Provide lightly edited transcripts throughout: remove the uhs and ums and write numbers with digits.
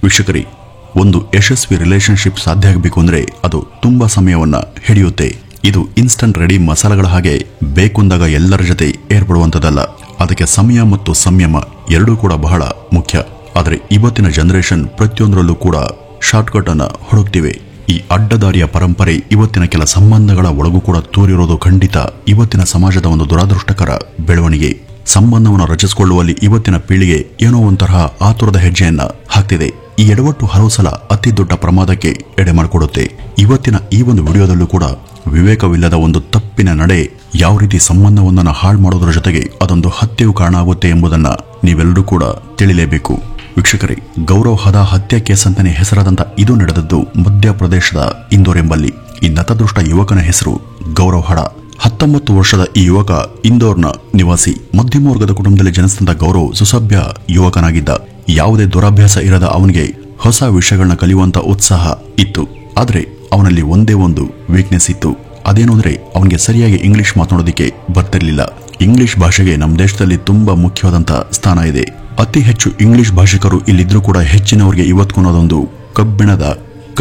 ವೀಕ್ಷಕರೇ, ಒಂದು ಯಶಸ್ವಿ ರಿಲೇಶನ್ಶಿಪ್ ಸಾಧ್ಯ ಆಗಬೇಕು ಅಂದ್ರೆ ಅದು ತುಂಬಾ ಸಮಯವನ್ನ ಹಿಡಿಯುತ್ತೆ. ಇದು ಇನ್ಸ್ಟಂಟ್ ರೆಡಿ ಮಸಾಲೆಗಳ ಹಾಗೆ ಬೇಕುಂದಾಗ ಎಲ್ಲರ ಜೊತೆ ಏರ್ಪಡುವಂತದಲ್ಲ. ಅದಕ್ಕೆ ಸಮಯ ಮತ್ತು ಸಂಯಮ ಎರಡೂ ಕೂಡ ಬಹಳ ಮುಖ್ಯ. ಆದರೆ ಇವತ್ತಿನ ಜನರೇಷನ್ ಪ್ರತಿಯೊಂದರಲ್ಲೂ ಕೂಡ ಶಾರ್ಟ್ಕಟ್ ಅನ್ನ ಹುಡುಕ್ತಿವೆ. ಈ ಅಡ್ಡದಾರಿಯ ಪರಂಪರೆ ಇವತ್ತಿನ ಕೆಲ ಸಂಬಂಧಗಳ ಒಳಗೂ ಕೂಡ ತೂರಿರೋದು ಖಂಡಿತ ಇವತ್ತಿನ ಸಮಾಜದ ಒಂದು ದುರಾದೃಷ್ಟಕರ ಬೆಳವಣಿಗೆ. ಸಂಬಂಧವನ್ನು ರಚಿಸಿಕೊಳ್ಳುವಲ್ಲಿ ಇವತ್ತಿನ ಪೀಳಿಗೆ ಏನೋ ಒಂತರಹ ಆತುರದ ಹೆಜ್ಜೆಯನ್ನ ಹಾಕ್ತಿದೆ. ಈ ಎಡವಟ್ಟು ಹಲವು ಸಲ ಅತಿ ದೊಡ್ಡ ಪ್ರಮಾದಕ್ಕೆ ಎಡೆ ಮಾಡಿಕೊಡುತ್ತೆ. ಇವತ್ತಿನ ಈ ಒಂದು ವಿಡಿಯೋದಲ್ಲೂ ಕೂಡ ವಿವೇಕವಿಲ್ಲದ ಒಂದು ತಪ್ಪಿನ ನಡೆ ಯಾವ ರೀತಿ ಸಂಬಂಧವೊಂದನ್ನು ಹಾಳು ಮಾಡೋದರ ಜೊತೆಗೆ ಅದೊಂದು ಹತ್ಯೆಗೂ ಕಾರಣ ಆಗುತ್ತೆ ಎಂಬುದನ್ನ ನೀವೆಲ್ಲರೂ ಕೂಡ ತಿಳಿಯಲೇಬೇಕು. ವೀಕ್ಷಕರೇ, ಗೌರವ್ ಹದಾ ಹತ್ಯೆ ಕೇಸ್ ಅಂತಾನೆ ಹೆಸರಾದಂತ ಇದು ನಡೆದದ್ದು ಮಧ್ಯಪ್ರದೇಶದ ಇಂದೋರ್ ಎಂಬಲ್ಲಿ. ಈ ನತದೃಷ್ಟ ಯುವಕನ ಹೆಸರು ಗೌರವ್ ಹಡಾ. 19 ವರ್ಷದ ಈ ಯುವಕ ಇಂದೋರ್ನ ನಿವಾಸಿ. ಮಧ್ಯಮ ವರ್ಗದ ಕುಟುಂಬದಲ್ಲಿ ಜನಿಸಿದಂತ ಗೌರವ್ ಸುಸಭ್ಯ ಯುವಕನಾಗಿದ್ದ. ಯಾವುದೇ ದುರಾಭ್ಯಾಸ ಇರದ ಅವನಿಗೆ ಹೊಸ ವಿಷಯಗಳನ್ನ ಕಲಿಯುವಂತ ಉತ್ಸಾಹ ಇತ್ತು. ಆದ್ರೆ ಅವನಲ್ಲಿ ಒಂದೇ ಒಂದು ವೀಕ್ನೆಸ್ ಇತ್ತು. ಅದೇನು ಅಂದ್ರೆ ಅವನಿಗೆ ಸರಿಯಾಗಿ ಇಂಗ್ಲಿಷ್ ಮಾತನಾಡೋದಕ್ಕೆ ಬರ್ತಿರ್ಲಿಲ್ಲ. ಇಂಗ್ಲಿಷ್ ಭಾಷೆಗೆ ನಮ್ಮ ದೇಶದಲ್ಲಿ ತುಂಬಾ ಮುಖ್ಯವಾದಂತ ಸ್ಥಾನ ಇದೆ. ಅತಿ ಹೆಚ್ಚು ಇಂಗ್ಲಿಷ್ ಭಾಷಿಕರು ಇಲ್ಲಿದ್ರೂ ಕೂಡ ಹೆಚ್ಚಿನವರಿಗೆ ಇವತ್ತು ಅನ್ನೋದೊಂದು ಕಬ್ಬಿಣದ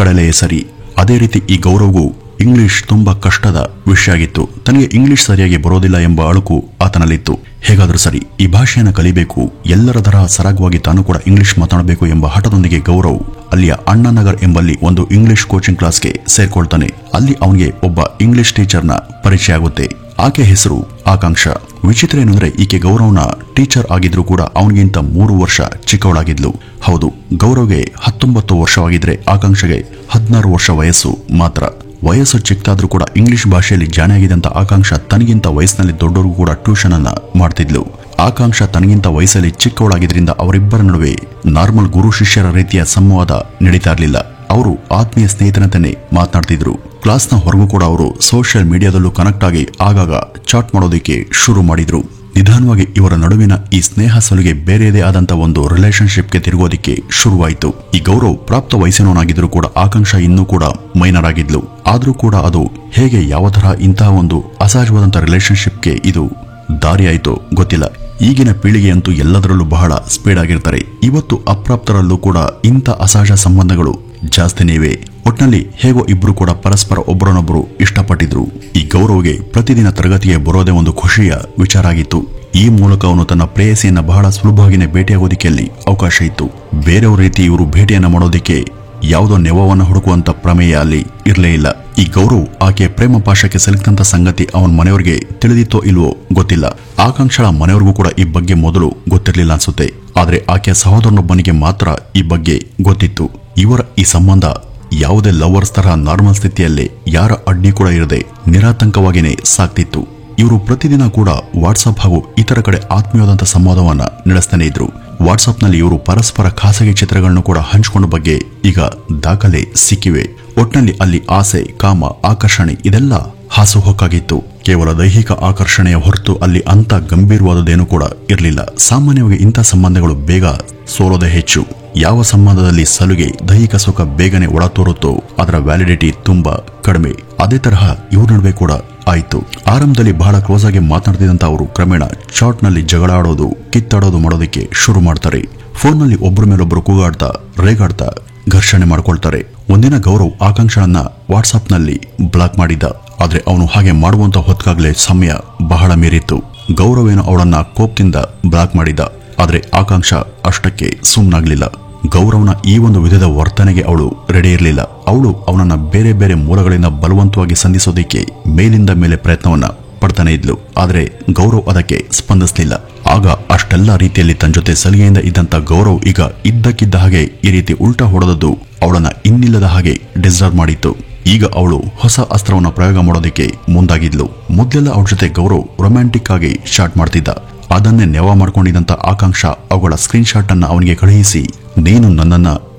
ಕಡಲೆಯೇ ಸರಿ. ಅದೇ ರೀತಿ ಈ ಗೌರವ್ಗೂ ಇಂಗ್ಲಿಷ್ ತುಂಬಾ ಕಷ್ಟದ ವಿಷಯ ಆಗಿತ್ತು. ತನಗೆ ಇಂಗ್ಲಿಷ್ ಸರಿಯಾಗಿ ಬರೋದಿಲ್ಲ ಎಂಬ ಅಳುಕು ಆತನಲ್ಲಿತ್ತು. ಹೇಗಾದ್ರೂ ಸರಿ ಈ ಭಾಷೆಯನ್ನು ಕಲಿಬೇಕು, ಎಲ್ಲರ ತರಹ ಸರಾಗವಾಗಿ ತಾನು ಕೂಡ ಇಂಗ್ಲಿಷ್ ಮಾತನಾಡಬೇಕು ಎಂಬ ಹಠದೊಂದಿಗೆ ಗೌರವ್ ಅಲ್ಲಿಯ ಅಣ್ಣಾನಗರ್ ಎಂಬಲ್ಲಿ ಒಂದು ಇಂಗ್ಲಿಷ್ ಕೋಚಿಂಗ್ ಕ್ಲಾಸ್ಗೆ ಸೇರ್ಕೊಳ್ತಾನೆ. ಅಲ್ಲಿ ಅವನಿಗೆ ಒಬ್ಬ ಇಂಗ್ಲಿಷ್ ಟೀಚರ್ನ ಪರಿಚಯ ಆಗುತ್ತೆ. ಆಕೆ ಹೆಸರು ಆಕಾಂಕ್ಷ. ವಿಚಿತ್ರ ಏನಂದ್ರೆ ಈಕೆ ಗೌರವ್ನ ಟೀಚರ್ ಆಗಿದ್ರು ಕೂಡ ಅವನಿಗಿಂತ 3 ವರ್ಷ ಚಿಕ್ಕವಳಾಗಿದ್ಲು. ಹೌದು, ಗೌರವ್ಗೆ 19 ವರ್ಷವಾಗಿದ್ರೆ ಆಕಾಂಕ್ಷಗೆ 16 ವರ್ಷ ವಯಸ್ಸು ಮಾತ್ರ. ವಯಸ್ಸು ಚಿಕ್ಕದಾದ್ರೂ ಕೂಡ ಇಂಗ್ಲಿಷ್ ಭಾಷೆಯಲ್ಲಿ ಜಾಣೆಯಾಗಿದ್ದಂತ ಆಕಾಂಕ್ಷ ತನಗಿಂತ ವಯಸ್ಸಿನಲ್ಲಿ ದೊಡ್ಡವರಿಗೂ ಕೂಡ ಟ್ಯೂಷನ್ ಅನ್ನ ಮಾಡ್ತಿದ್ಲು. ಆಕಾಂಕ್ಷ ತನಗಿಂತ ವಯಸ್ಸಲ್ಲಿ ಚಿಕ್ಕವಳಾಗಿದ್ರಿಂದ ಅವರಿಬ್ಬರ ನಡುವೆ ನಾರ್ಮಲ್ ಗುರು ಶಿಷ್ಯರ ರೀತಿಯ ಸಂವಾದ ನಡೀತಾ ಇರಲಿಲ್ಲ. ಅವರು ಆತ್ಮೀಯ ಸ್ನೇಹಿತನಂತೆಯೇ ಮಾತನಾಡ್ತಿದ್ರು. ಕ್ಲಾಸ್ನ ಹೊರಗೂ ಕೂಡ ಅವರು ಸೋಷಿಯಲ್ ಮೀಡಿಯಾದಲ್ಲೂ ಕನೆಕ್ಟ್ ಆಗಿ ಆಗಾಗ ಚಾಟ್ ಮಾಡೋದಕ್ಕೆ ಶುರು ಮಾಡಿದ್ರು. ನಿಧಾನವಾಗಿ ಇವರ ನಡುವಿನ ಈ ಸ್ನೇಹ ಸಲುಗೆ ಬೇರೆಯದೇ ಆದಂತ ಒಂದು ರಿಲೇಶನ್ಶಿಪ್ಗೆ ತಿರುಗೋದಿಕ್ಕೆ ಶುರುವಾಯಿತು. ಈ ಗೌರವ್ ಪ್ರಾಪ್ತ ವಯಸ್ಸಿನವನಾಗಿದ್ರು ಕೂಡ ಆಕಾಂಕ್ಷ ಇನ್ನೂ ಕೂಡ ಮೈನರ್ ಆಗಿದ್ಲು. ಆದ್ರೂ ಕೂಡ ಅದು ಹೇಗೆ ಯಾವ ತರಹ ಇಂತಹ ಒಂದು ಅಸಹಜವಾದಂತ ರಿಲೇಶನ್ಶಿಪ್ಗೆ ಇದು ದಾರಿ ಆಯ್ತೋ ಗೊತ್ತಿಲ್ಲ. ಈಗಿನ ಪೀಳಿಗೆಯಂತೂ ಎಲ್ಲದರಲ್ಲೂ ಬಹಳ ಸ್ಪೀಡ್ ಆಗಿರ್ತಾರೆ. ಇವತ್ತು ಅಪ್ರಾಪ್ತರಲ್ಲೂ ಕೂಡ ಇಂಥ ಅಸಹಜ ಸಂಬಂಧಗಳು ಜಾಸ್ತಿನೇ ಇವೆ. ಒಟ್ನಲ್ಲಿ ಹೇಗೋ ಇಬ್ರು ಕೂಡ ಪರಸ್ಪರ ಒಬ್ಬರನ್ನೊಬ್ಬರು ಇಷ್ಟಪಟ್ಟಿದ್ರು. ಈ ಗೌರವ್ಗೆ ಪ್ರತಿದಿನ ತರಗತಿಗೆ ಬರೋದೇ ಒಂದು ಖುಷಿಯ ವಿಚಾರ ಆಗಿತ್ತು. ಈ ಮೂಲಕ ಅವನು ತನ್ನ ಪ್ರೇಯಸಿಯನ್ನ ಬಹಳ ಸುಲಭವಾಗಿನೇ ಭೇಟಿಯಾಗೋದಿಕ್ಕೆ ಅಲ್ಲಿ ಅವಕಾಶ ಇತ್ತು. ಬೇರೆಯವ್ರ ರೀತಿ ಇವರು ಭೇಟಿಯನ್ನ ಮಾಡೋದಿಕ್ಕೆ ಯಾವುದೋ ನೆವವನ್ನ ಹುಡುಕುವಂತ ಪ್ರಮೇಯ ಅಲ್ಲಿ ಇರಲೇ ಇಲ್ಲ. ಈ ಗೌರವ್ ಆಕೆ ಪ್ರೇಮ ಪಾಶಕ್ಕೆ ಸಿಲುಕಿದಂತ ಸಂಗತಿ ಅವನ ಮನೆಯವರಿಗೆ ತಿಳಿದಿತ್ತೋ ಇಲ್ವೋ ಗೊತ್ತಿಲ್ಲ. ಆಕಾಂಕ್ಷಳ ಮನೆಯವರಿಗೂ ಕೂಡ ಈ ಬಗ್ಗೆ ಮೊದಲು ಗೊತ್ತಿರಲಿಲ್ಲ ಅನ್ಸುತ್ತೆ. ಆದ್ರೆ ಆಕೆಯ ಸಹೋದರನೊಬ್ಬನಿಗೆ ಮಾತ್ರ ಈ ಬಗ್ಗೆ ಗೊತ್ತಿತ್ತು. ಇವರ ಈ ಸಂಬಂಧ ಯಾವುದೇ ಲವರ್ಸ್ ತರಹ ನಾರ್ಮಲ್ ಸ್ಥಿತಿಯಲ್ಲಿ ಯಾರ ಅಡ್ಡಿ ಕೂಡ ಇರದೆ ನಿರಾತಂಕವಾಗಿಯೇ ಸಾಕ್ತಿತ್ತು. ಇವರು ಪ್ರತಿದಿನ ಕೂಡ ವಾಟ್ಸ್ಆಪ್ ಹಾಗೂ ಇತರ ಕಡೆ ಆತ್ಮೀಯವಾದಂತಹ ಸಂವಾದವನ್ನ ನಡೆಸ್ತಾನೆ ಇದ್ರು. ವಾಟ್ಸ್ಆಪ್ನಲ್ಲಿ ಇವರು ಪರಸ್ಪರ ಖಾಸಗಿ ಚಿತ್ರಗಳನ್ನು ಕೂಡ ಹಂಚಿಕೊಂಡ ಬಗ್ಗೆ ಈಗ ದಾಖಲೆ ಸಿಕ್ಕಿವೆ. ಒಟ್ನಲ್ಲಿ ಅಲ್ಲಿ ಆಸೆ, ಕಾಮ, ಆಕರ್ಷಣೆ ಇದೆಲ್ಲ ಹಾಸುಹೊಕ್ಕಾಗಿತ್ತು. ಕೇವಲ ದೈಹಿಕ ಆಕರ್ಷಣೆಯ ಹೊರತು ಅಲ್ಲಿ ಅಂತ ಗಂಭೀರವಾದದ್ದೇನೂ ಕೂಡ ಇರಲಿಲ್ಲ. ಸಾಮಾನ್ಯವಾಗಿ ಇಂಥ ಸಂಬಂಧಗಳು ಬೇಗ ಸೋಲೋದೇ ಹೆಚ್ಚು. ಯಾವ ಸಂಬಂಧದಲ್ಲಿ ಸಲುಗೆ, ದೈಹಿಕ ಸುಖ ಬೇಗನೆ ಒಳ ತೋರುತ್ತೋ ಅದರ ವ್ಯಾಲಿಡಿಟಿ ತುಂಬಾ ಕಡಿಮೆ. ಅದೇ ತರಹ ಇವ್ರ ನಡುವೆ ಕೂಡ ಆಯ್ತು. ಆರಂಭದಲ್ಲಿ ಬಹಳ ಕ್ಲೋಸ್ ಆಗಿ ಮಾತನಾಡ್ತಿದ್ದಂತ ಅವರು ಕ್ರಮೇಣ ಚಾಟ್ ನಲ್ಲಿ ಜಗಳ ಆಡೋದು, ಕಿತ್ತಾಡೋದು ಮಾಡೋದಕ್ಕೆ ಶುರು ಮಾಡ್ತಾರೆ. ಫೋನ್ ನಲ್ಲಿ ಒಬ್ಬರ ಮೇಲೊಬ್ಬರು ಕೂಗಾಡ್ತಾ, ರೇಗಾಡ್ತಾ ಘರ್ಷಣೆ ಮಾಡ್ಕೊಳ್ತಾರೆ. ಒಂದಿನ ಗೌರವ್ ಆಕಾಂಕ್ಷಳನ್ನ ವಾಟ್ಸ್ಆಪ್ ನಲ್ಲಿ ಬ್ಲಾಕ್ ಮಾಡಿದ್ದ. ಆದ್ರೆ ಅವನು ಹಾಗೆ ಮಾಡುವಂತ ಹೊತ್ಕಾಗ್ಲೇ ಸಮಯ ಬಹಳ ಮೀರಿತ್ತು. ಗೌರವ್ ಏನು ಅವಳನ್ನ ಕೋಪದಿಂದ ಬ್ಲಾಕ್ ಮಾಡಿದ್ದ. ಆದ್ರೆ ಆಕಾಂಕ್ಷ ಅಷ್ಟಕ್ಕೆ ಸುಮ್ಮನಾಗ್ಲಿಲ್ಲ. ಗೌರವ್ನ ಈ ಒಂದು ವಿಧದ ವರ್ತನೆಗೆ ಅವಳು ರೆಡಿ ಇರಲಿಲ್ಲ. ಅವಳು ಅವನನ್ನ ಬೇರೆ ಬೇರೆ ಮೂಲಗಳಿಂದ ಬಲವಂತವಾಗಿ ಸಂಧಿಸೋದಿಕ್ಕೆ ಮೇಲಿಂದ ಮೇಲೆ ಪ್ರಯತ್ನವನ್ನ ಪಡ್ತಾನೆ ಇದ್ಲು. ಆದ್ರೆ ಗೌರವ್ ಅದಕ್ಕೆ ಸ್ಪಂದಿಸಲಿಲ್ಲ. ಆಗ ಅಷ್ಟೆಲ್ಲ ರೀತಿಯಲ್ಲಿ ತನ್ನ ಜೊತೆ ಸಲಿಗೆಯಿಂದ ಇದ್ದಂತ ಗೌರವ್ ಈಗ ಇದ್ದಕ್ಕಿದ್ದ ಹಾಗೆ ಈ ರೀತಿ ಉಲ್ಟಾ ಹೊಡೆದದ್ದು ಅವಳನ್ನ ಇನ್ನಿಲ್ಲದ ಹಾಗೆ ಡಿಸ್ಟರ್ಬ್ ಮಾಡಿತ್ತು. ಈಗ ಅವಳು ಹೊಸ ಅಸ್ತ್ರವನ್ನ ಪ್ರಯೋಗ ಮಾಡೋದಕ್ಕೆ ಮುಂದಾಗಿದ್ಲು. ಮೊದಲೆಲ್ಲ ಅವಳ ಜೊತೆ ಗೌರವ್ ರೊಮ್ಯಾಂಟಿಕ್ ಆಗಿ ಚಾಟ್ ಮಾಡ್ತಿದ್ದ. ಅದನ್ನೇ ನೆವ ಮಾಡ್ಕೊಂಡಿದ್ದಂತ ಆಕಾಂಕ್ಷ ಅವುಗಳ ಸ್ಕ್ರೀನ್ ಶಾಟ್ ಅನ್ನ ಅವನಿಗೆ ಕಳುಹಿಸಿ, ನೀನು ನನ್ನನ್ನ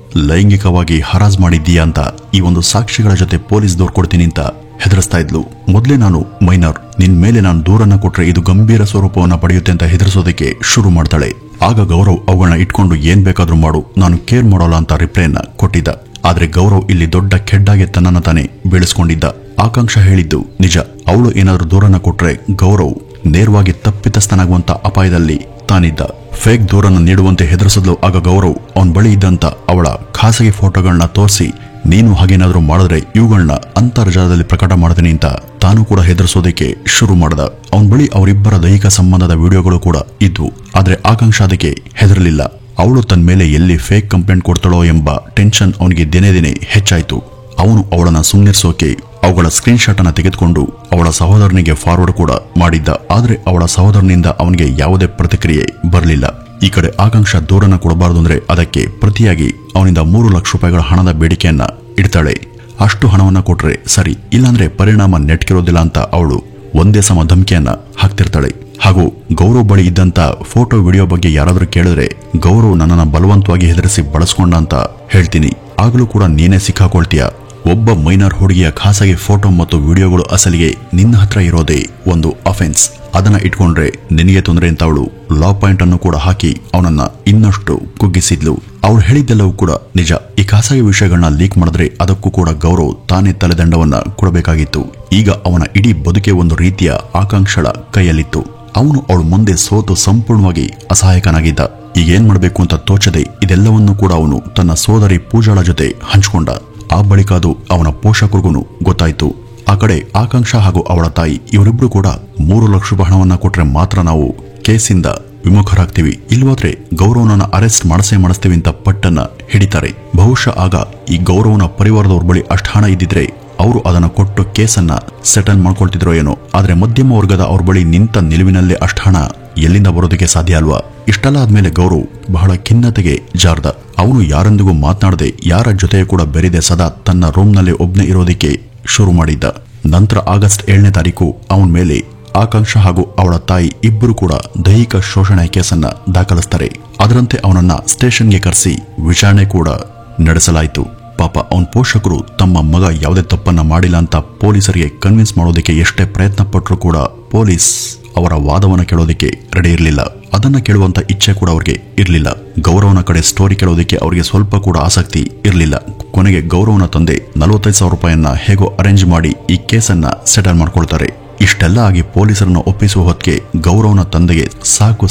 ಲೈಂಗಿಕವಾಗಿ ಹರಾಜ್ ಮಾಡಿದ್ದೀಯಾ ಅಂತ ಈ ಒಂದು ಸಾಕ್ಷಿಗಳ ಜೊತೆ ಪೊಲೀಸ್ ದೂರು ಕೊಡ್ತೀನಿ ಅಂತ ಹೆದರಿಸ್ತಾ ಇದ್ಲು. ಮೊದಲೇ ನಾನು ಮೈನರ್, ನಿನ್ ಮೇಲೆ ನಾನು ದೂರನ್ನ ಕೊಟ್ರೆ ಇದು ಗಂಭೀರ ಸ್ವರೂಪವನ್ನ ಪಡೆಯುತ್ತೆ ಅಂತ ಹೆದರಿಸೋದಕ್ಕೆ ಶುರು ಮಾಡ್ತಾಳೆ. ಆಗ ಗೌರವ್ ಅವುಗಳನ್ನ ಇಟ್ಕೊಂಡು ಏನ್ ಬೇಕಾದ್ರೂ ಮಾಡು, ನಾನು ಕೇರ್ ಮಾಡೋಲ್ಲ ಅಂತ ರಿಪ್ಲೈಯನ್ನ ಕೊಟ್ಟಿದ್ದ. ಆದ್ರೆ ಗೌರವ್ ಇಲ್ಲಿ ದೊಡ್ಡ ಕೆಡ್ಡಾಗೆ ತನ್ನನ್ನ ತಾನೇ ಬೆಳೆಸ್ಕೊಂಡಿದ್ದ. ಆಕಾಂಕ್ಷ ಹೇಳಿದ್ದು ನಿಜ. ಅವಳು ಏನಾದ್ರೂ ದೂರನ್ನ ಕೊಟ್ರೆ ಗೌರವ್ ನೇರವಾಗಿ ತಪ್ಪಿತಸ್ಥನಾಗುವಂತ ಅಪಾಯದಲ್ಲಿ ತಾನಿದ್ದ. ಫೇಕ್ ದೂರನ್ನು ನೀಡುವಂತೆ ಹೆದರಿಸಿದ್ಲು. ಆಗ ಗೌರವ್ ಅವನ ಬಳಿ ಇದ್ದಂತ ಅವಳ ಖಾಸಗಿ ಫೋಟೋಗಳನ್ನ ತೋರಿಸಿ, ನೀನು ಹಾಗೇನಾದ್ರೂ ಮಾಡಿದ್ರೆ ಇವುಗಳನ್ನ ಅಂತರ್ಜಾಲದಲ್ಲಿ ಪ್ರಕಟ ಮಾಡ್ತೀನಿ ಅಂತ ತಾನು ಕೂಡ ಹೆದರಿಸೋದಕ್ಕೆ ಶುರು ಮಾಡ್ದ. ಅವನ ಬಳಿ ಅವರಿಬ್ಬರ ದೈಹಿಕ ಸಂಬಂಧದ ವಿಡಿಯೋಗಳು ಕೂಡ ಇದ್ವು. ಆದ್ರೆ ಆಕಾಂಕ್ಷ ಅದಕ್ಕೆ ಹೆದರಲಿಲ್ಲ. ಅವಳು ತನ್ನ ಮೇಲೆ ಎಲ್ಲಿ ಫೇಕ್ ಕಂಪ್ಲೇಂಟ್ ಕೊಡ್ತಾಳೋ ಎಂಬ ಟೆನ್ಷನ್ ಅವನಿಗೆ ದಿನೇ ದಿನೇ ಹೆಚ್ಚಾಯಿತು. ಅವನು ಅವಳನ್ನ ಸುಮ್ಮನಿರಿಸೋಕೆ ಅವುಗಳ ಸ್ಕ್ರೀನ್ ಶಾಟ್ ಅನ್ನ ತೆಗೆದುಕೊಂಡು ಅವಳ ಸಹೋದರನಿಗೆ ಫಾರ್ವರ್ಡ್ ಕೂಡ ಮಾಡಿದ್ದ. ಆದ್ರೆ ಅವಳ ಸಹೋದರನಿಂದ ಅವನಿಗೆ ಯಾವುದೇ ಪ್ರತಿಕ್ರಿಯೆ ಬರಲಿಲ್ಲ. ಈ ಕಡೆ ಆಕಾಂಕ್ಷ ದೂರನ್ನ ಕೊಡಬಾರದು ಅಂದ್ರೆ ಅದಕ್ಕೆ ಪ್ರತಿಯಾಗಿ ಅವನಿಂದ 3 ಲಕ್ಷ ರೂಪಾಯಿಗಳ ಹಣದ ಬೇಡಿಕೆಯನ್ನ ಇಡ್ತಾಳೆ. ಅಷ್ಟು ಹಣವನ್ನ ಕೊಟ್ರೆ ಸರಿ, ಇಲ್ಲಾಂದ್ರೆ ಪರಿಣಾಮ ನೆಟ್ಕಿರೋದಿಲ್ಲ ಅಂತ ಅವಳು ಒಂದೇ ಸಮ ಧಮಕಿಯನ್ನ ಹಾಕ್ತಿರ್ತಾಳೆ. ಹಾಗೂ ಗೌರವ್ ಬಳಿ ಇದ್ದಂತ ಫೋಟೋ ವಿಡಿಯೋ ಬಗ್ಗೆ ಯಾರಾದ್ರೂ ಕೇಳಿದ್ರೆ ಗೌರವ್ ನನ್ನನ್ನ ಬಲವಂತವಾಗಿ ಹೆದರಿಸಿ ಬಳಸ್ಕೊಂಡ ಅಂತ ಹೇಳ್ತೀನಿ, ಆಗಲೂ ಕೂಡ ನೀನೇ ಸಿಕ್ಕಾಕೊಳ್ತೀಯ. ಒಬ್ಬ ಮೈನರ್ ಹುಡುಗಿಯ ಖಾಸಗಿ ಫೋಟೋ ಮತ್ತು ವಿಡಿಯೋಗಳು ಅಸಲಿಗೆ ನಿನ್ನ ಹತ್ರ ಇರೋದೇ ಒಂದು ಅಫೆನ್ಸ್. ಅದನ್ನ ಇಟ್ಕೊಂಡ್ರೆ ನಿನಗೆ ತೊಂದರೆ ಅಂತ ಅವಳು ಲಾ ಪಾಯಿಂಟ್ ಅನ್ನು ಕೂಡ ಹಾಕಿ ಅವನನ್ನ ಇನ್ನಷ್ಟು ಕುಗ್ಗಿಸಿದ್ಲು. ಅವಳು ಹೇಳಿದ್ದೆಲ್ಲವೂ ಕೂಡ ನಿಜ. ಈ ಖಾಸಗಿ ವಿಷಯಗಳನ್ನ ಲೀಕ್ ಮಾಡಿದ್ರೆ ಅದಕ್ಕೂ ಕೂಡ ಗೌರವ್ ತಾನೇ ತಲೆದಂಡವನ್ನ ಕೊಡಬೇಕಾಗಿತ್ತು. ಈಗ ಅವನ ಇಡೀ ಬದುಕೆ ಒಂದು ರೀತಿಯ ಆಕಾಂಕ್ಷಳ ಕೈಯಲ್ಲಿತ್ತು. ಅವನು ಅವಳು ಮುಂದೆ ಸೋತು ಸಂಪೂರ್ಣವಾಗಿ ಅಸಹಾಯಕನಾಗಿದ್ದ. ಈಗ ಏನ್ ಮಾಡಬೇಕು ಅಂತ ತೋಚದೆ ಇದೆಲ್ಲವನ್ನೂ ಕೂಡ ಅವನು ತನ್ನ ಸೋದರಿ ಪೂಜಾಳ ಜೊತೆ ಹಂಚಿಕೊಂಡ. ಆ ಬಳಿಕ ಅದು ಅವನ ಪೋಷಕರಿಗೂ ಗೊತ್ತಾಯ್ತು. ಆ ಕಡೆ ಆಕಾಂಕ್ಷ ಹಾಗೂ ಅವಳ ತಾಯಿ ಇವರಿಬ್ರು ಕೂಡ 3 ಲಕ್ಷ ರೂಪಾಯಿ ಹಣವನ್ನ ಕೊಟ್ರೆ ಮಾತ್ರ ನಾವು ಕೇಸಿಂದ ವಿಮುಖರಾಗ್ತೀವಿ, ಇಲ್ವಾದ್ರೆ ಗೌರವನನ್ನ ಅರೆಸ್ಟ್ ಮಾಡಿಸ್ತೀವಿ ಅಂತ ಪಟ್ಟನ್ನ ಹಿಡಿತಾರೆ. ಬಹುಶಃ ಆಗ ಈ ಗೌರವನ ಪರಿವಾರದವ್ರ ಬಳಿ ಅಷ್ಟು ಹಣ ಇದ್ದಿದ್ರೆ ಅವರು ಅದನ್ನ ಕೊಟ್ಟು ಕೇಸನ್ನ ಸೆಟಲ್ ಮಾಡ್ಕೊಳ್ತಿದ್ರೋ ಏನೋ. ಆದ್ರೆ ಮಧ್ಯಮ ವರ್ಗದ ಅವ್ರ ಬಳಿ ನಿಂತ ನಿಲುವಿನಲ್ಲೇ ಅಷ್ಟು ಹಣ ಎಲ್ಲಿಂದ ಬರೋದಕ್ಕೆ ಸಾಧ್ಯ ಅಲ್ವಾ? ಇಷ್ಟೆಲ್ಲ ಆದ್ಮೇಲೆ ಗೌರವ್ ಬಹಳ ಖಿನ್ನತೆಗೆ ಜಾರ್ದ. ಅವನು ಯಾರೊಂದಿಗೂ ಮಾತನಾಡದೆ, ಯಾರ ಜೊತೆ ಕೂಡ ಬೆರೆದೆ ಸದಾ ತನ್ನ ರೂಮ್ನಲ್ಲಿ ಒಬ್ನೇ ಇರೋದಕ್ಕೆ ಶುರು ಮಾಡಿದ್ದ. ನಂತರ ಆಗಸ್ಟ್ 7ನೇ ತಾರೀಕು ಅವನ ಮೇಲೆ ಆಕಾಂಕ್ಷ ಹಾಗೂ ಅವಳ ತಾಯಿ ಇಬ್ಬರು ಕೂಡ ದೈಹಿಕ ಶೋಷಣೆ ಕೇಸನ್ನ ದಾಖಲಿಸ್ತಾರೆ. ಅದರಂತೆ ಅವನನ್ನ ಸ್ಟೇಷನ್ಗೆ ಕರೆಸಿ ವಿಚಾರಣೆ ಕೂಡ ನಡೆಸಲಾಯಿತು. ಪಾಪ ಅವನ ಪೋಷಕರು ತಮ್ಮ ಮಗ ಯಾವುದೇ ತಪ್ಪನ್ನ ಮಾಡಿಲ್ಲ ಅಂತ ಪೊಲೀಸರಿಗೆ ಕನ್ವಿನ್ಸ್ ಮಾಡೋದಕ್ಕೆ ಎಷ್ಟೇ ಪ್ರಯತ್ನ ಪಟ್ಟರು ಕೂಡ ಪೊಲೀಸ್ ಅವರ ವಾದವನ್ನ ಕೇಳೋದಕ್ಕೆ ರೆಡಿ ಇರಲಿಲ್ಲ. ಅದನ್ನ ಕೇಳುವಂತ ಇಚ್ಛೆ ಕೂಡ ಅವ್ರಿಗೆ ಇರಲಿಲ್ಲ. ಗೌರವನ ಕಡೆ ಸ್ಟೋರಿ ಕೇಳೋದಕ್ಕೆ ಅವರಿಗೆ ಸ್ವಲ್ಪ ಕೂಡ ಆಸಕ್ತಿ ಇರಲಿಲ್ಲ. ಕೊನೆಗೆ ಗೌರವನ ತಂದೆ 45,000 ರೂಪಾಯಿಯನ್ನ ಹೇಗೋ ಅರೇಂಜ್ ಮಾಡಿ ಈ ಕೇಸನ್ನ ಸೆಟಲ್ ಮಾಡ್ಕೊಳ್ತಾರೆ. ಇಷ್ಟೆಲ್ಲ ಆಗಿ ಪೊಲೀಸರನ್ನು ಒಪ್ಪಿಸುವ ಹೊತ್ತಿಗೆ ಗೌರವನ ತಂದೆಗೆ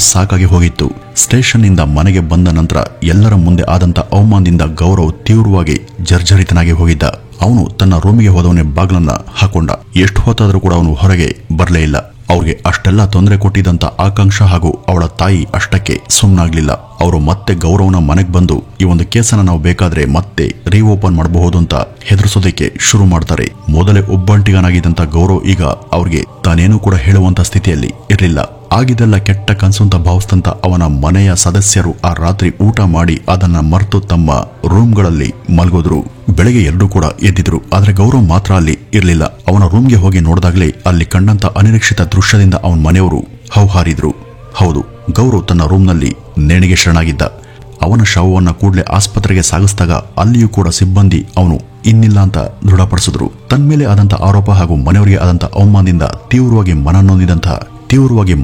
ಸಾಕಾಗಿ ಹೋಗಿತ್ತು. ಸ್ಟೇಷನ್ ಇಂದ ಮನೆಗೆ ಬಂದ ನಂತರ ಎಲ್ಲರ ಮುಂದೆ ಆದಂತ ಅವಮಾನದಿಂದ ಗೌರವ್ ತೀವ್ರವಾಗಿ ಜರ್ಜರಿತನಾಗಿ ಹೋಗಿದ್ದ. ಅವನು ತನ್ನ ರೂಮಿಗೆ ಹೋದವನೇ ಬಾಗ್ಲನ್ನ ಹಾಕೊಂಡ. ಎಷ್ಟು ಹೊತ್ತಾದ್ರೂ ಕೂಡ ಅವನು ಹೊರಗೆ ಬರಲೇ ಇಲ್ಲ. ಅವ್ರಿಗೆ ಅಷ್ಟೆಲ್ಲ ತೊಂದರೆ ಕೊಟ್ಟಿದ್ದಂತ ಆಕಾಂಕ್ಷ ಹಾಗೂ ಅವಳ ತಾಯಿ ಅಷ್ಟಕ್ಕೆ ಸುಮ್ಮನಾಗ್ಲಿಲ್ಲ. ಅವರು ಮತ್ತೆ ಗೌರವನ ಮನೆಗೆ ಬಂದು ಈ ಒಂದು ಕೇಸನ್ನ ನಾವು ಬೇಕಾದ್ರೆ ಮತ್ತೆ ರೀಓಪನ್ ಮಾಡಬಹುದು ಅಂತ ಹೆದರಿಸೋದಕ್ಕೆ ಶುರು ಮಾಡ್ತಾರೆ. ಮೊದಲೇ ಒಬ್ಬಂಟಿಗನಾಗಿದ್ದಂತ ಗೌರವ್ ಈಗ ಅವ್ರಿಗೆ ತಾನೇನು ಕೂಡ ಹೇಳುವಂತ ಸ್ಥಿತಿಯಲ್ಲಿ ಇರಲಿಲ್ಲ. ಆಗಿದೆಲ್ಲ ಕೆಟ್ಟ ಕನಸು ಅಂತ ಭಾವಿಸ್ತಂತ ಅವನ ಮನೆಯ ಸದಸ್ಯರು ಆ ರಾತ್ರಿ ಊಟ ಮಾಡಿ ಅದನ್ನ ಮರೆತು ತಮ್ಮ ರೂಮ್ಗಳಲ್ಲಿ ಮಲಗೋದ್ರು. ಬೆಳಗ್ಗೆ 2 ಕೂಡ ಎದ್ದಿದ್ರು. ಆದ್ರೆ ಗೌರವ್ ಮಾತ್ರ ಅಲ್ಲಿ ಇರಲಿಲ್ಲ. ಅವನ ರೂಮ್ಗೆ ಹೋಗಿ ನೋಡಿದಾಗಲೇ ಅಲ್ಲಿ ಕಂಡಂತ ಅನಿರೀಕ್ಷಿತ ದೃಶ್ಯದಿಂದ ಅವನ ಮನೆಯವರು ಹೌಹಾರಿದ್ರು. ಹೌದು, ಗೌರವ್ ತನ್ನ ರೂಮ್ನಲ್ಲಿ ನೇಣಿಗೆ ಶರಣಾಗಿದ್ದ. ಅವನ ಶವವನ್ನ ಕೂಡಲೇ ಆಸ್ಪತ್ರೆಗೆ ಸಾಗಿಸಿದಾಗ ಅಲ್ಲಿಯೂ ಕೂಡ ಸಿಬ್ಬಂದಿ ಅವನು ಇನ್ನಿಲ್ಲ ಅಂತ ದೃಢಪಡಿಸಿದ್ರು. ತನ್ಮೇಲೆ ಆದಂತ ಆರೋಪ ಹಾಗೂ ಮನೆಯವರಿಗೆ ಆದಂತ ಅವಮಾನದಿಂದ ತೀವ್ರವಾಗಿ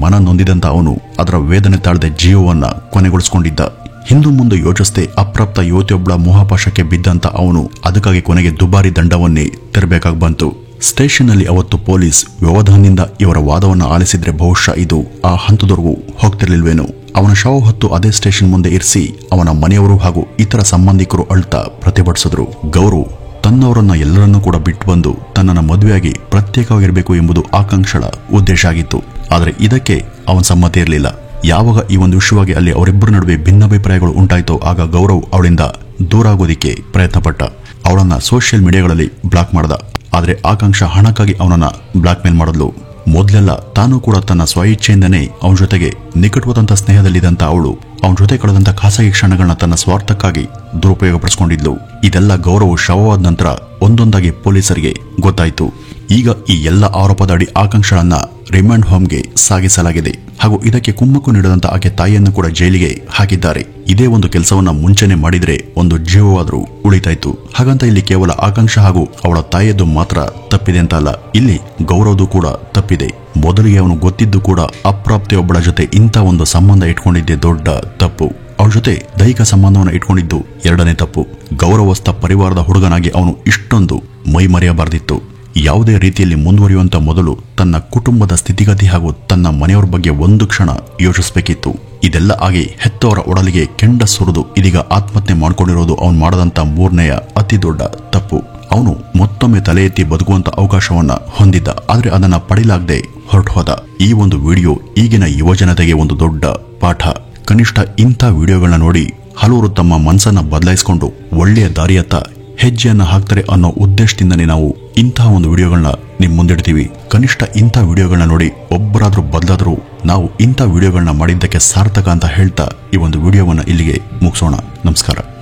ಮನ ನೊಂದಿದಂತ ಅವನು ಅದರ ವೇದನೆ ತಾಳದೆ ಜೀವವನ್ನ ಕೊನೆಗೊಳಿಸಿಕೊಂಡಿದ್ದ. ಹಿಂದು ಮುಂದೆ ಯೋಚಿಸದೆ ಅಪ್ರಾಪ್ತ ಯುವತಿಯೊಬ್ಬಳ ಮೋಹಪಾಶಕ್ಕೆ ಬಿದ್ದಂತ ಅವನು ಅದಕ್ಕಾಗಿ ಕೊನೆಗೆ ದುಬಾರಿ ದಂಡವನ್ನೇ ತೆರಬೇಕಾಗಿ ಬಂತು. ಸ್ಟೇಷನ್ ನಲ್ಲಿ ಅವತ್ತು ಪೊಲೀಸ್ ವ್ಯವಧಾನದಿಂದ ಇವರ ವಾದವನ್ನ ಆಲಿಸಿದ್ರೆ ಬಹುಶಃ ಇದು ಆ ಹಂತದವರೆಗೂ ಹೋಗ್ತಿರ್ಲಿಲ್ವೇನೋ. ಅವನ ಶವ ಹೊತ್ತು ಅದೇ ಸ್ಟೇಷನ್ ಮುಂದೆ ಇರಿಸಿ ಅವನ ಮನೆಯವರು ಹಾಗೂ ಇತರ ಸಂಬಂಧಿಕರು ಅಳ್ತಾ ಪ್ರತಿಭಟಿಸಿದ್ರು. ಗೌರವ್ ತನ್ನವರನ್ನ ಎಲ್ಲರನ್ನೂ ಕೂಡ ಬಿಟ್ಟು ಬಂದು ತನ್ನನ್ನ ಮದುವೆಯಾಗಿ ಪ್ರತ್ಯೇಕವಾಗಿರಬೇಕು ಎಂಬುದು ಆಕಾಂಕ್ಷಳ ಉದ್ದೇಶ ಆಗಿತ್ತು. ಆದರೆ ಇದಕ್ಕೆ ಅವನ ಸಮ್ಮತಿ ಇರಲಿಲ್ಲ. ಯಾವಾಗ ಈ ಒಂದು ವಿಷಯವಾಗಿ ಅಲ್ಲಿ ಅವರಿಬ್ಬರ ನಡುವೆ ಭಿನ್ನಾಭಿಪ್ರಾಯಗಳು ಉಂಟಾಯಿತೋ ಆಗ ಗೌರವ್ ಅವಳಿಂದ ದೂರ ಆಗೋದಿಕ್ಕೆ ಪ್ರಯತ್ನ ಪಟ್ಟ. ಅವಳನ್ನ ಸೋಷಿಯಲ್ ಮೀಡಿಯಾಗಳಲ್ಲಿ ಬ್ಲಾಕ್ ಮಾಡ್ದ. ಆದ್ರೆ ಆಕಾಂಕ್ಷ ಹಣಕ್ಕಾಗಿ ಅವನನ್ನ ಬ್ಲಾಕ್ ಮೇಲ್ ಮಾಡಿದ್ಲು. ಮೊದಲೆಲ್ಲ ತಾನು ಕೂಡ ತನ್ನ ಸ್ವಇಚ್ಛೆಯಿಂದನೇ ಅವನ ಜೊತೆಗೆ ನಿಕಟವಾದಂತ ಸ್ನೇಹದಲ್ಲಿದ್ದಂತ ಅವಳು ಅವನ ಜೊತೆ ಕಳೆದಂತ ಖಾಸಗಿ ಕ್ಷಣಗಳನ್ನ ತನ್ನ ಸ್ವಾರ್ಥಕ್ಕಾಗಿ ದುರುಪಯೋಗಪಡಿಸಿಕೊಂಡಿದ್ಲು. ಇದೆಲ್ಲ ಗೌರವ್ ಶವವಾದ ನಂತರ ಒಂದೊಂದಾಗಿ ಪೊಲೀಸರಿಗೆ ಗೊತ್ತಾಯಿತು. ಈಗ ಈ ಎಲ್ಲ ಆರೋಪದ ಅಡಿ ಆಕಾಂಕ್ಷಳನ್ನ ರಿಮಾಂಡ್ ಹೋಮ್ಗೆ ಸಾಗಿಸಲಾಗಿದೆ ಹಾಗೂ ಇದಕ್ಕೆ ಕುಮ್ಮಕ್ಕು ನೀಡದಂತ ಆಕೆ ತಾಯಿಯನ್ನು ಕೂಡ ಜೈಲಿಗೆ ಹಾಕಿದ್ದಾರೆ. ಇದೇ ಒಂದು ಕೆಲಸವನ್ನ ಮುಂಚೆನೆ ಮಾಡಿದ್ರೆ ಒಂದು ಜೀವವಾದ್ರೂ ಉಳಿತಾಯ್ತು. ಹಾಗಂತ ಇಲ್ಲಿ ಕೇವಲ ಆಕಾಂಕ್ಷ ಹಾಗೂ ಅವಳ ತಾಯಿಯದ್ದು ಮಾತ್ರ ತಪ್ಪಿದೆ ಅಂತ ಅಲ್ಲ, ಇಲ್ಲಿ ಗೌರವ್ದು ಕೂಡ ತಪ್ಪಿದೆ. ಮೊದಲಿಗೆ ಅವನು ಗೊತ್ತಿದ್ದು ಕೂಡ ಅಪ್ರಾಪ್ತಿಯೊಬ್ಬಳ ಜೊತೆ ಇಂಥ ಒಂದು ಸಂಬಂಧ ಇಟ್ಕೊಂಡಿದ್ದೆ ದೊಡ್ಡ ತಪ್ಪು. ಅವಳ ಜೊತೆ ದೈಹಿಕ ಸಂಬಂಧವನ್ನು ಇಟ್ಕೊಂಡಿದ್ದು 2ನೇ ತಪ್ಪು. ಗೌರವಸ್ಥ ಪರಿವಾರದ ಹುಡುಗನಾಗಿ ಅವನು ಇಷ್ಟೊಂದು ಮೈ ಮರೆಯಬಾರ್ದಿತ್ತು. ಯಾವುದೇ ರೀತಿಯಲ್ಲಿ ಮುಂದುವರಿಯುವಂತ ಮೊದಲು ತನ್ನ ಕುಟುಂಬದ ಸ್ಥಿತಿಗತಿ ಹಾಗೂ ತನ್ನ ಮನೆಯವರ ಬಗ್ಗೆ ಒಂದು ಕ್ಷಣ ಯೋಚಿಸಬೇಕಿತ್ತು. ಇದೆಲ್ಲ ಆಗಿ ಹೆತ್ತವರ ಒಡಲಿಗೆ ಕೆಂಡ ಸುರಿದು ಇದೀಗ ಆತ್ಮಹತ್ಯೆ ಮಾಡಿಕೊಂಡಿರೋದು ಅವನು ಮಾಡದಂತ ಮೂರನೆಯ ಅತಿ ದೊಡ್ಡ ತಪ್ಪು. ಅವನು ಮತ್ತೊಮ್ಮೆ ತಲೆ ಎತ್ತಿ ಬದುಕುವಂತ ಅವಕಾಶವನ್ನ ಹೊಂದಿದ್ದ, ಆದ್ರೆ ಅದನ್ನ ಪಡಿಲಾಗದೆ ಹೊರಟು ಹೋದ. ಈ ಒಂದು ವಿಡಿಯೋ ಈಗಿನ ಯುವಜನತೆಗೆ ಒಂದು ದೊಡ್ಡ ಪಾಠ. ಕನಿಷ್ಠ ಇಂಥ ವಿಡಿಯೋಗಳನ್ನ ನೋಡಿ ಹಲವರು ತಮ್ಮ ಮನಸ್ಸನ್ನ ಬದಲಾಯಿಸಿಕೊಂಡು ಒಳ್ಳೆಯ ದಾರಿಯತ್ತ ಹೆಜ್ಜೆಯನ್ನ ಹಾಕ್ತಾರೆ ಅನ್ನೋ ಉದ್ದೇಶದಿಂದನೇ ನಾವು ಇಂತಹ ಒಂದು ವಿಡಿಯೋಗಳನ್ನ ನಿಮ್ ಮುಂದಿಡ್ತೀವಿ. ಕನಿಷ್ಠ ಇಂಥ ವಿಡಿಯೋಗಳನ್ನ ನೋಡಿ ಒಬ್ಬರಾದ್ರೂ ಬದಲಾದ್ರೂ ನಾವು ಇಂಥ ವಿಡಿಯೋಗಳನ್ನ ಮಾಡಿದ್ದಕ್ಕೆ ಸಾರ್ಥಕ ಅಂತ ಹೇಳ್ತಾ ಈ ಒಂದು ವಿಡಿಯೋವನ್ನ ಇಲ್ಲಿಗೆ ಮುಗಿಸೋಣ. ನಮಸ್ಕಾರ.